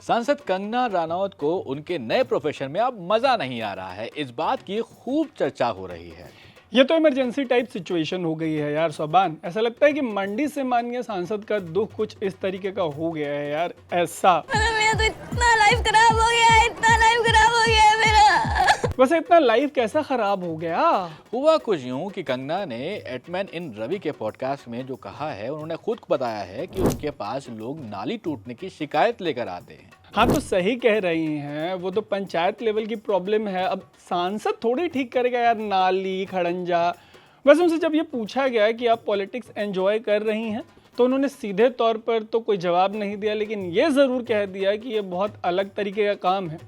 सांसद कंगना रनौत को उनके नए प्रोफेशन में अब मजा नहीं आ रहा है। इस बात की खूब चर्चा हो रही है। ये तो इमरजेंसी टाइप सिचुएशन हो गई है यार सोबान। ऐसा लगता है कि मंडी से माननीय सांसद का दुख कुछ इस तरीके का हो गया है यार। ऐसा मेरा तो इतना लाइफ खराब हो गया है, इतना लाइफ खराब हो गया है मेरा। वैसे इतना लाइफ कैसा खराब हो गया? हुआ कुछ यूं कि कंगना ने एटमैन इन रवि के पॉडकास्ट में जो कहा है, उन्होंने खुद बताया है कि उनके पास लोग नाली टूटने की शिकायत लेकर आते हैं। हाँ तो सही कह रही हैं, वो तो पंचायत लेवल की प्रॉब्लम है। अब सांसद थोड़ी ठीक करेगा यार नाली खड़ंजा। वैसे उनसे जब ये पूछा गया कि आप पॉलिटिक्स एंजॉय कर रही हैं तो उन्होंने सीधे तौर पर तो कोई जवाब नहीं दिया, लेकिन ये ज़रूर कह दिया कि ये बहुत अलग तरीके का काम है,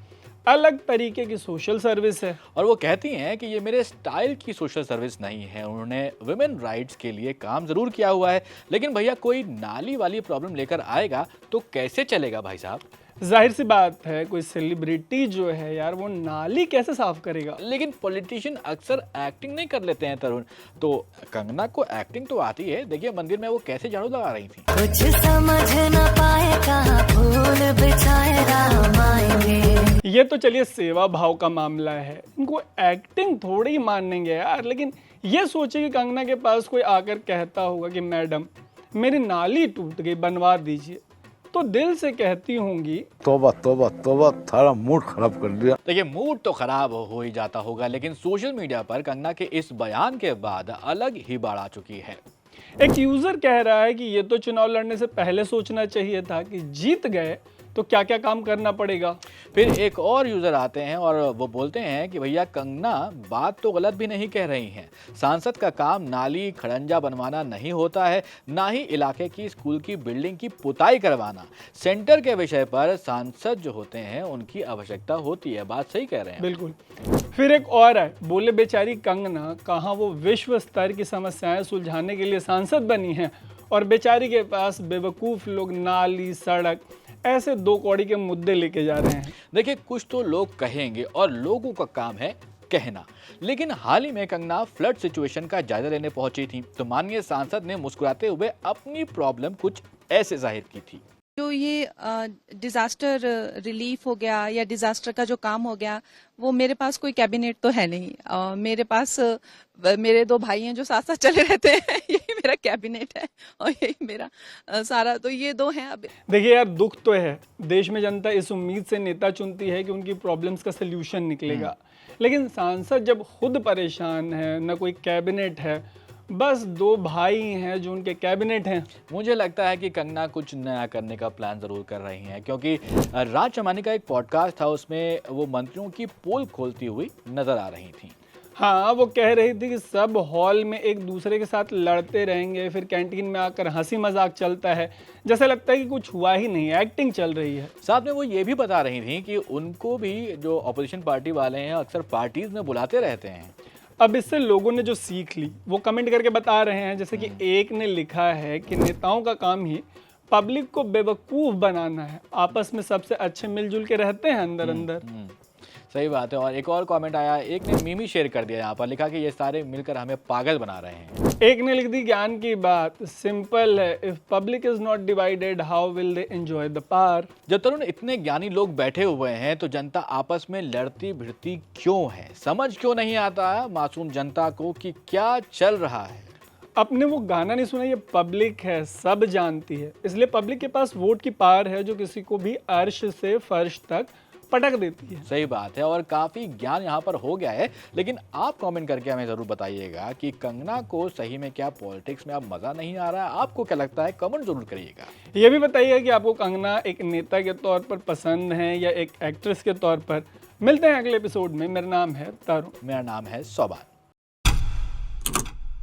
अलग तरीके की सोशल सर्विस है। और वो कहती हैं कि ये मेरे स्टाइल की सोशल सर्विस नहीं है। उन्होंने वुमेन राइट्स के लिए काम जरूर किया हुआ है, लेकिन भैया कोई नाली वाली प्रॉब्लम लेकर आएगा तो कैसे चलेगा भाई साहब? जाहिर सी बात है, कोई सेलिब्रिटी जो है यार वो नाली कैसे साफ करेगा? लेकिन पॉलिटिशियन अक्सर एक्टिंग नहीं कर लेते हैं तरुण। तो कंगना को एक्टिंग तो आती है। देखिए मंदिर में वो कैसे झाड़ू लगा रही थी। कुछ समझ न पाए कहाँ फूल बिछाए राम आएंगे। ये तो चलिए सेवा भाव का मामला है, इनको एक्टिंग थोड़ी मानेंगे यार। लेकिन ये सोचिए कि कंगना के पास कोई आकर कहता होगा कि मैडम मेरी नाली टूट गई, बनवा दीजिए, तो दिल से कहती होंगी तौबा तौबा तौबा, थारा मूड खराब कर दिया। देखिए मूड तो खराब हो ही जाता होगा, लेकिन सोशल मीडिया पर कंगना के इस बयान के बाद अलग ही बाढ़ आ चुकी है। एक यूजर कह रहा है कि ये तो चुनाव लड़ने से पहले सोचना चाहिए था कि जीत गए तो क्या क्या काम करना पड़ेगा। फिर एक और यूजर आते हैं और वो बोलते हैं कि भैया कंगना बात तो गलत भी नहीं कह रही हैं। सांसद का काम नाली खड़ंजा बनवाना नहीं होता है, ना ही इलाके की स्कूल की बिल्डिंग की पुताई करवाना। सेंटर के विषय पर सांसद जो होते हैं उनकी आवश्यकता होती है। बात सही कह रहे हैं। बिल्कुल। फिर एक और है, बोले बेचारी कंगना कहाँ वो विश्व स्तर की समस्याएं सुलझाने के लिए सांसद बनी हैं और बेचारी के पास बेवकूफ लोग नाली सड़क ऐसे दो कौड़ी के मुद्दे लेके जा रहे हैं। देखिए कुछ तो लोग कहेंगे और लोगों का काम है कहना। लेकिन हाल ही में कंगना फ्लड सिचुएशन का जायजा लेने पहुंची थी, तो माननीय सांसद ने मुस्कुराते हुए अपनी प्रॉब्लम कुछ ऐसे जाहिर की थी। जो ये डिजास्टर रिलीफ हो गया या डिजास्टर का जो काम हो गया, वो मेरे पास कोई कैबिनेट तो है नहीं। मेरे पास मेरे दो भाई हैं जो साथ साथ चले रहते हैं। यही मेरा कैबिनेट है और यही मेरा सारा, तो ये दो हैं। अब देखिए यार दुख तो है, देश में जनता इस उम्मीद से नेता चुनती है कि उनकी प्रॉब्लम्स का सल्यूशन निकलेगा, लेकिन सांसद जब खुद परेशान है, न कोई कैबिनेट है, बस दो भाई हैं जो उनके कैबिनेट हैं। मुझे लगता है कि कंगना कुछ नया करने का प्लान जरूर कर रही हैं, क्योंकि राज चमानी का एक पॉडकास्ट था, उसमें वो मंत्रियों की पोल खोलती हुई नजर आ रही थी। हाँ, वो कह रही थी कि सब हॉल में एक दूसरे के साथ लड़ते रहेंगे, फिर कैंटीन में आकर हंसी मजाक चलता है, जैसा लगता है कि कुछ हुआ ही नहीं, एक्टिंग चल रही है। साथ में वो ये भी बता रही थी कि उनको भी जो अपोजिशन पार्टी वाले हैं अक्सर पार्टीज में बुलाते रहते हैं। अब इससे लोगों ने जो सीख ली वो कमेंट करके बता रहे हैं। जैसे कि एक ने लिखा है कि नेताओं का काम ही पब्लिक को बेवकूफ़ बनाना है, आपस में सबसे अच्छे मिलजुल के रहते हैं अंदर अंदर। सही बात है। और एक और कमेंट आया, एक ने मीमी शेयर कर दिया यहाँ पर, लिखा कि ये सारे मिलकर हमें पागल बना रहे हैं। एक ने लिख दी ज्ञान की बात, सिंपल है, if public is not divided how will they enjoy the power. जब तरुण इतने ज्ञानी लोग बैठे हुए हैं तो जनता आपस में लड़ती भिड़ती क्यों है? समझ क्यों नहीं आता मासूम जनता को कि क्या चल रहा है? अपने वो गाना नहीं सुना, ये पब्लिक है, सब जानती है, इसलिए पब्लिक के पास वोट की पावर है जो किसी को भी अर्श से फर्श तक पटक देती है। सही बात है। और काफी ज्ञान यहाँ पर हो गया है, लेकिन आप कमेंट करके हमें जरूर बताइएगा कि कंगना को सही में क्या पॉलिटिक्स में अब मजा नहीं आ रहा है? आपको क्या लगता है? कमेंट जरूर करिएगा। ये भी बताइए कि आपको कंगना एक नेता के तौर पर पसंद है या एक एक्ट्रेस के तौर पर। मिलते हैं अगले एपिसोड में। मेरा नाम है तारू। मेरा नाम है सोबान।